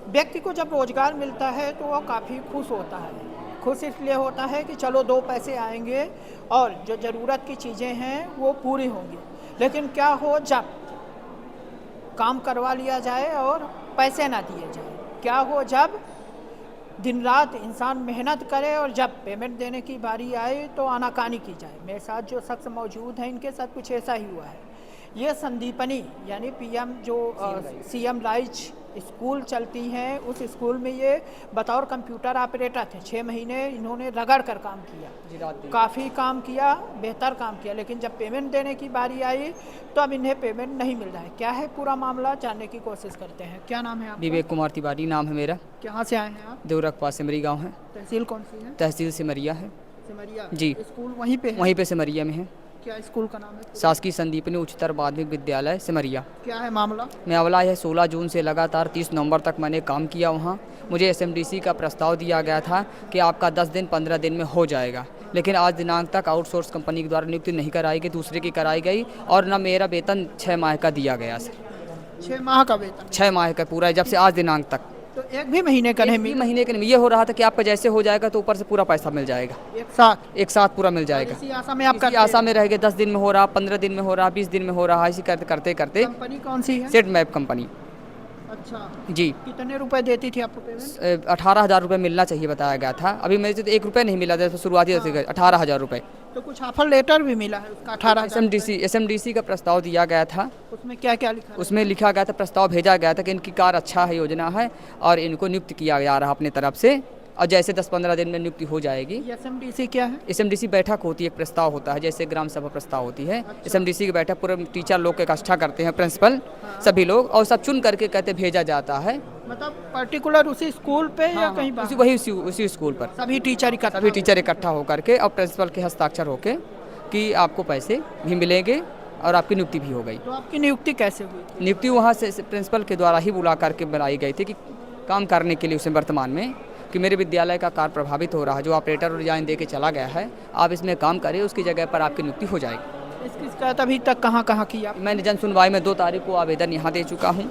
व्यक्ति को जब रोज़गार मिलता है तो वह काफ़ी खुश होता है। खुश इसलिए होता है कि चलो 2 पैसे आएँगे और जो ज़रूरत की चीज़ें हैं वो पूरी होंगी। लेकिन क्या हो जब काम करवा लिया जाए और पैसे ना दिए जाएँ? क्या हो जब दिन रात इंसान मेहनत करे और जब पेमेंट देने की बारी आए तो आनाकानी की जाए? मेरे साथ जो शख्स मौजूद हैं इनके साथ कुछ ऐसा ही हुआ है। ये संदीपनी यानी पीएम जो सीएम राइज स्कूल चलती हैं, उस स्कूल में ये बतौर कंप्यूटर ऑपरेटर थे। 6 महीने इन्होंने रगड़ कर काम किया, काफ़ी काम किया, बेहतर काम किया, लेकिन जब पेमेंट देने की बारी आई तो अब इन्हें पेमेंट नहीं मिल रहा है। क्या है पूरा मामला, जानने की कोशिश करते हैं। क्या नाम है आपका? विवेक कुमार तिवारी नाम है मेरा। कहाँ से आए हैं आप? देवरा पास सिमरी गांव है। तहसील कौन सी है? तहसील सिमरिया है। सिमरिया। जी। स्कूल वहीं पे है? वहीं पे सिमरिया में है। क्या स्कूल का नाम है? शासकीय संदीपनी उच्चतर माध्यमिक विद्यालय सिमरिया। क्या है मामला? मामला है 16 जून से लगातार 30 नवंबर तक मैंने काम किया वहाँ। मुझे एसएमडीसी का प्रस्ताव दिया गया था कि आपका 10 दिन 15 दिन में हो जाएगा, लेकिन आज दिनांक तक आउटसोर्स कंपनी के द्वारा नियुक्ति नहीं कराई गई, दूसरे की कराई गई और न मेरा वेतन 6 माह का दिया गया सर। 6 माह का वेतन? 6 माह का पूरा, जब से आज दिनांक तक। तो एक भी महीने का नहीं मिला? महीने का नहीं। ये हो रहा था कि आपका जैसे हो जाएगा तो ऊपर से पूरा पैसा मिल जाएगा, एक साथ पूरा मिल जाएगा। इसी आशा में आप आशा में रह गए। 10 दिन में हो रहा, 15 दिन में हो रहा, 20 दिन में हो रहा, ऐसी करते करते। कंपनी कौन सी है? Set map company. अच्छा जी। कितने रुपए देती थी आपको पेमेंट? 18,000 रुपये मिलना चाहिए बताया गया था। अभी मेरे से तो 1 रुपये नहीं मिला था शुरुआती। 18,000 रुपये। तो कुछ ऑफर लेटर भी मिला है उसका? 18,000 एसएमडीसी का प्रस्ताव दिया गया था। उसमें क्या क्या लिखा? उसमें लिखा गया था, प्रस्ताव भेजा गया था कि इनकी कार्य अच्छा है, योजना है और इनको नियुक्त किया जा रहा अपनी तरफ से, और जैसे 10-15 दिन में नियुक्ति हो जाएगी। एसएमडीसी क्या है? एसएमडीसी बैठक होती है, एक प्रस्ताव होता है, जैसे ग्राम सभा प्रस्ताव होती है। एसएमडीसी की बैठक पूरे टीचर लोग को इकट्ठा करते हैं, प्रिंसिपल सभी लोग, और सब चुन करके कहते भेजा जाता है। मतलब पर्टिकुलर उसी स्कूल पे या कहीं बाहर? उसी स्कूल पर सभी टीचर इकट्ठा होकर के और प्रिंसिपल के हस्ताक्षर होके कि आपको पैसे भी मिलेंगे और आपकी नियुक्ति भी हो गई। तो आपकी नियुक्ति कैसे हुई? नियुक्ति वहाँ से प्रिंसिपल के द्वारा ही बुला करके बनाई गई थी कि काम करने के लिए उसे वर्तमान में कि मेरे विद्यालय का कार्य प्रभावित हो रहा है, जो ऑपरेटर रिजाइन दे के चला गया है, आप इसमें काम करें, उसकी जगह पर आपकी नियुक्ति हो जाएगी। इसकी शिकायत अभी तक कहाँ कहाँ किया? मैंने जन सुनवाई में 2 तारीख को आवेदन यहाँ दे चुका हूँ।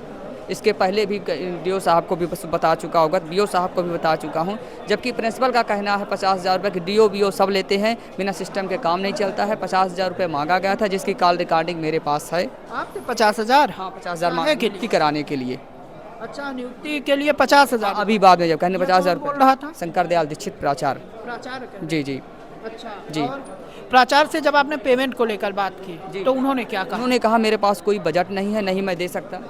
इसके पहले भी डीओ साहब को भी बता चुका होगा, बीओ साहब को भी बता चुका हूँ। जबकि प्रिंसिपल का कहना है 50,000 रुपये की डीओ बीओ सब लेते हैं, बिना सिस्टम के काम नहीं चलता है। 50,000 रुपये मांगा गया था, जिसकी कॉल रिकॉर्डिंग मेरे पास है। आपसे 50,000? हाँ, 50,000 नियुक्ति कराने के लिए। अच्छा, नियुक्ति के लिए 50,000? अभी बाद में जब कहने 50,000 बोल रहा था? शंकर दयाल दीक्षित प्राचार्य। जी जी। अच्छा जी। और प्राचार्य से जब आपने पेमेंट को लेकर बात की तो उन्होंने क्या कहा? उन्होंने कहा मेरे पास कोई बजट नहीं है, नहीं मैं दे सकता,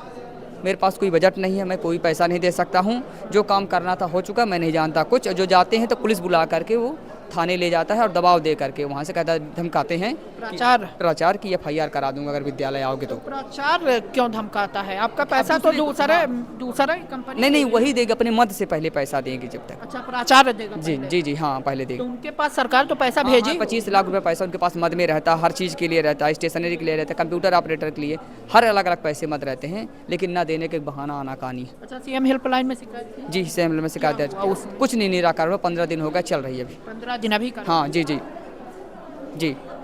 मेरे पास कोई बजट नहीं है, मैं कोई पैसा नहीं दे सकता हूँ। जो काम करना था हो चुका, मैं नहीं जानता कुछ। जो जाते हैं तो पुलिस बुला करके वो थाने ले जाता है और दबाव दे करके वहाँ से कहता धमकाते हैं प्राचार्य की FIR करा दूंगा अगर विद्यालय आओगे तो। प्राचार्य क्यों धमकाता है? आपका पैसा तो दूसरा कंपनी नहीं, वही देगी, अपने मद से पहले पैसा देंगे जब तक। अच्छा, प्राचार्य देगा? जी, हाँ पहले देगी। तो उनके पास सरकार तो पैसा भेजी? 25 लाख रुपये पैसा उनके पास मद में रहता है, हर चीज़ के लिए रहता है, स्टेशनरी के लिए रहता है, कंप्यूटर ऑपरेटर के लिए, हर अलग अलग पैसे मद रहते हैं, लेकिन न देने के बहाना आनाकानी। अच्छा, सीएम हेल्पलाइन में शिकायत की? जी, सीएम में शिकायत है, कुछ नहीं निराकरण हुआ। 15 दिन हो गया, चल रही है अभी। 15 दिन अभी? हाँ जी।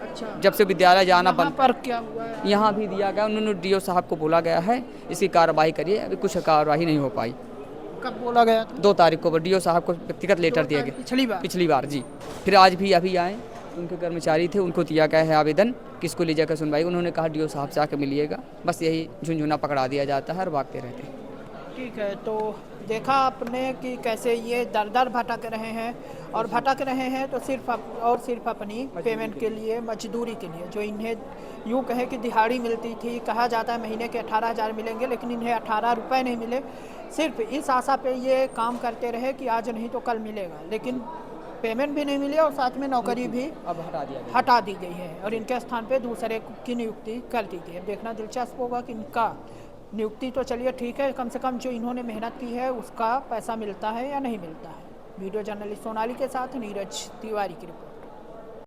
अच्छा, जब से विद्यालय जाना बंद। पर क्या हुआ है? यहाँ भी दिया गया, उन्होंने डीओ साहब को बोला गया है इसकी कार्रवाई करिए, अभी कुछ कार्रवाई नहीं हो पाई। कब बोला गया था? 2 तारीख को डीओ साहब को व्यक्तिगत लेटर दिया गया पिछली बार जी। फिर आज भी अभी आए, उनके कर्मचारी थे, उनको दिया गया है आवेदन किसको ले जाकर सुनवाई। उन्होंने कहा डीओ साहब से आकर मिलिएगा, बस यही झुंझुना पकड़ा दिया जाता है और भागते रहते हैं। ठीक है, तो देखा आपने कि कैसे ये दर दर भटक रहे हैं, और भटक रहे हैं तो सिर्फ अपनी पेमेंट के लिए, मजदूरी के लिए, जो इन्हें यूँ कहे कि दिहाड़ी मिलती थी। कहा जाता है महीने के 18,000 मिलेंगे, लेकिन इन्हें 18 रुपये नहीं मिले। सिर्फ इस आशा पे ये काम करते रहे कि आज नहीं तो कल मिलेगा, लेकिन पेमेंट भी नहीं मिली और साथ में नौकरी भी अब हटा दी गई है और इनके स्थान पे दूसरे की नियुक्ति कर दी गई है। देखना दिलचस्प होगा कि इनका नियुक्ति तो चलिए ठीक है, कम से कम जो इन्होंने मेहनत की है उसका पैसा मिलता है या नहीं मिलता है। वीडियो जर्नलिस्ट सोनाली के साथ नीरज तिवारी की रिपोर्ट।